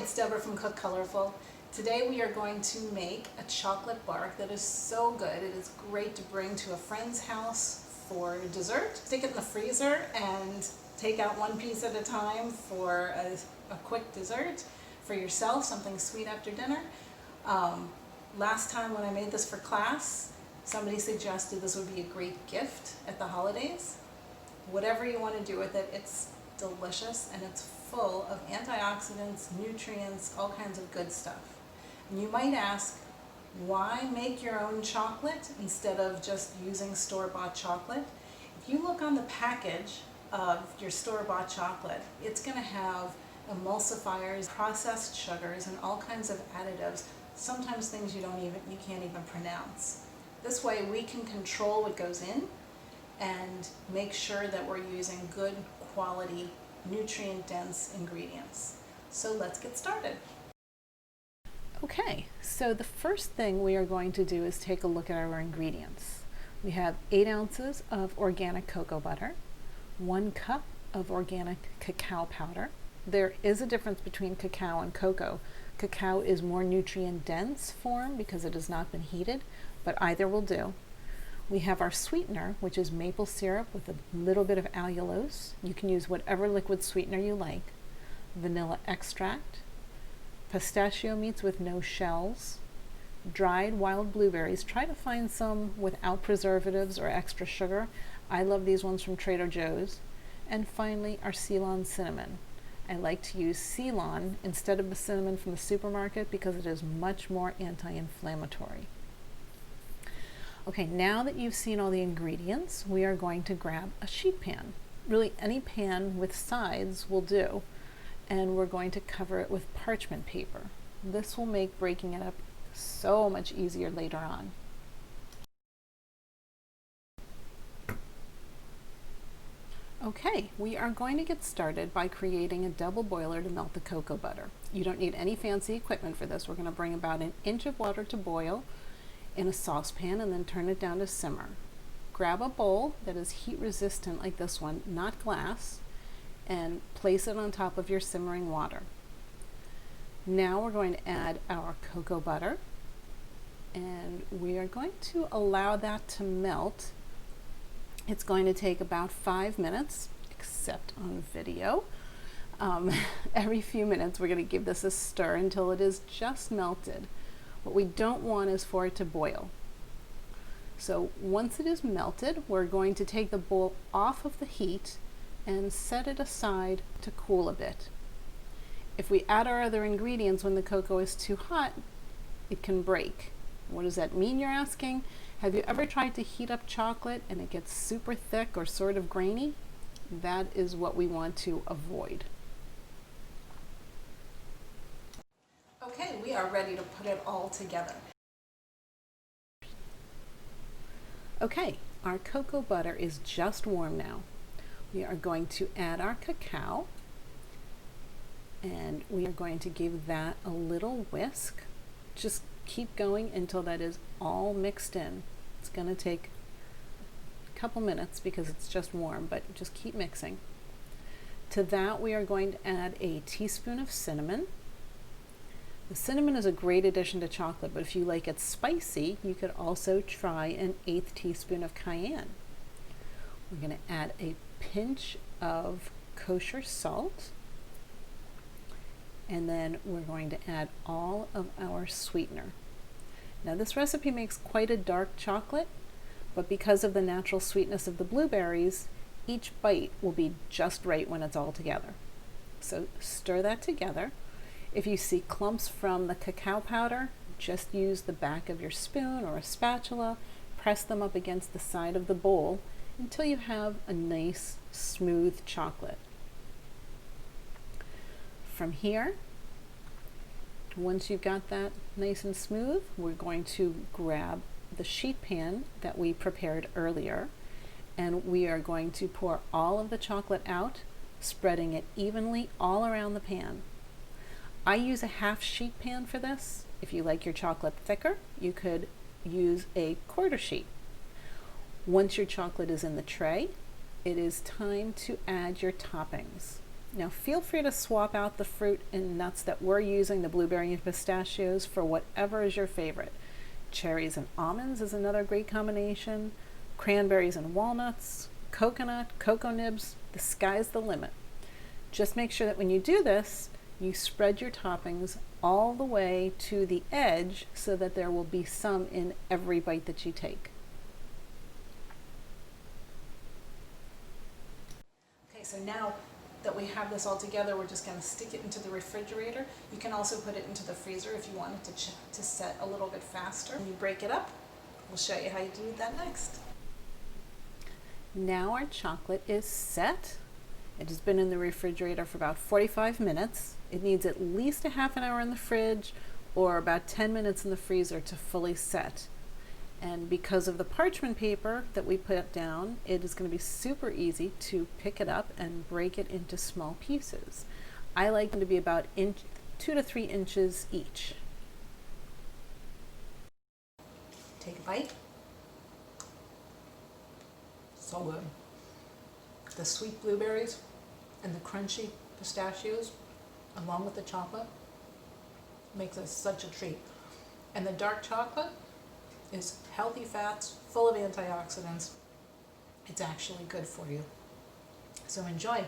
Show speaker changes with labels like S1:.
S1: it's Deborah from Cook Colorful. Today we are going to make a chocolate bark that is so good. It is great to bring to a friend's house for dessert. Stick it in the freezer and take out one piece at a time for a quick dessert for yourself, something sweet after dinner. Last time when I made this for class, somebody suggested this would be a great gift at the holidays. Whatever you want to do with it, it's delicious and it's full of antioxidants, nutrients, all kinds of good stuff. And you might ask, why make your own chocolate instead of just using store-bought chocolate? If you look on the package of your store-bought chocolate, it's going to have emulsifiers, processed sugars, and all kinds of additives, sometimes things you can't even pronounce. This way we can control what goes in and make sure that we're using good quality, nutrient-dense ingredients. So let's get started.
S2: Okay, so the first thing we are going to do is take a look at our ingredients. We have 8 ounces of organic cocoa butter, 1 cup of organic cacao powder. There is a difference between cacao and cocoa. Cacao is more nutrient-dense form because it has not been heated, but either will do. We have our sweetener, which is maple syrup with a little bit of allulose. You can use whatever liquid sweetener you like. Vanilla extract, pistachio meats with no shells, dried wild blueberries. Try to find some without preservatives or extra sugar. I love these ones from Trader Joe's. And finally, our Ceylon cinnamon. I like to use Ceylon instead of the cinnamon from the supermarket because it is much more anti-inflammatory. Okay, now that you've seen all the ingredients, we are going to grab a sheet pan. Really, any pan with sides will do. And we're going to cover it with parchment paper. This will make breaking it up so much easier later on. Okay, we are going to get started by creating a double boiler to melt the cocoa butter. You don't need any fancy equipment for this. We're going to bring about 1 inch of water to boil in a saucepan and then turn it down to simmer. Grab a bowl that is heat resistant like this one, not glass, and place it on top of your simmering water. Now we're going to add our cocoa butter and we are going to allow that to melt. It's going to take about 5 minutes, except on video. Every few minutes we're going to give this a stir until it is just melted. What we don't want is for it to boil. So once it is melted, we're going to take the bowl off of the heat and set it aside to cool a bit. If we add our other ingredients when the cocoa is too hot, it can break. What does that mean, you're asking? Have you ever tried to heat up chocolate and it gets super thick or sort of grainy? That is what we want to avoid.
S1: Okay, we are ready to put it all together.
S2: Okay, our cocoa butter is just warm now. We are going to add our cacao and we are going to give that a little whisk. Just keep going until that is all mixed in. It's going to take a couple minutes because it's just warm, but just keep mixing. To that we are going to add a teaspoon of cinnamon. The cinnamon is a great addition to chocolate, but if you like it spicy, you could also try 1/8 teaspoon of cayenne. We're going to add a pinch of kosher salt, and then we're going to add all of our sweetener. Now this recipe makes quite a dark chocolate, but because of the natural sweetness of the blueberries, each bite will be just right when it's all together. So stir that together. If you see clumps from the cacao powder, just use the back of your spoon or a spatula, press them up against the side of the bowl until you have a nice smooth chocolate. From here, once you've got that nice and smooth, we're going to grab the sheet pan that we prepared earlier and we are going to pour all of the chocolate out, spreading it evenly all around the pan. I use a half sheet pan for this. If you like your chocolate thicker, you could use a 1/4 sheet. Once your chocolate is in the tray, it is time to add your toppings. Now feel free to swap out the fruit and nuts that we're using, the blueberry and pistachios, for whatever is your favorite. Cherries and almonds is another great combination. Cranberries and walnuts, coconut, cocoa nibs, the sky's the limit. Just make sure that when you do this, you spread your toppings all the way to the edge so that there will be some in every bite that you take.
S1: Okay, so now that we have this all together, we're just going to stick it into the refrigerator. You can also put it into the freezer if you want it to set a little bit faster. When you break it up, we'll show you how you do that next.
S2: Now our chocolate is set. It has been in the refrigerator for about 45 minutes. It needs at least a half an hour in the fridge or about 10 minutes in the freezer to fully set. And because of the parchment paper that we put down, it is going to be super easy to pick it up and break it into small pieces. I like them to be about 2 to 3 inches each.
S1: Take a bite. So good. The sweet blueberries and the crunchy pistachios, along with the chocolate, makes it such a treat. And the dark chocolate is healthy fats, full of antioxidants. It's actually good for you. So enjoy.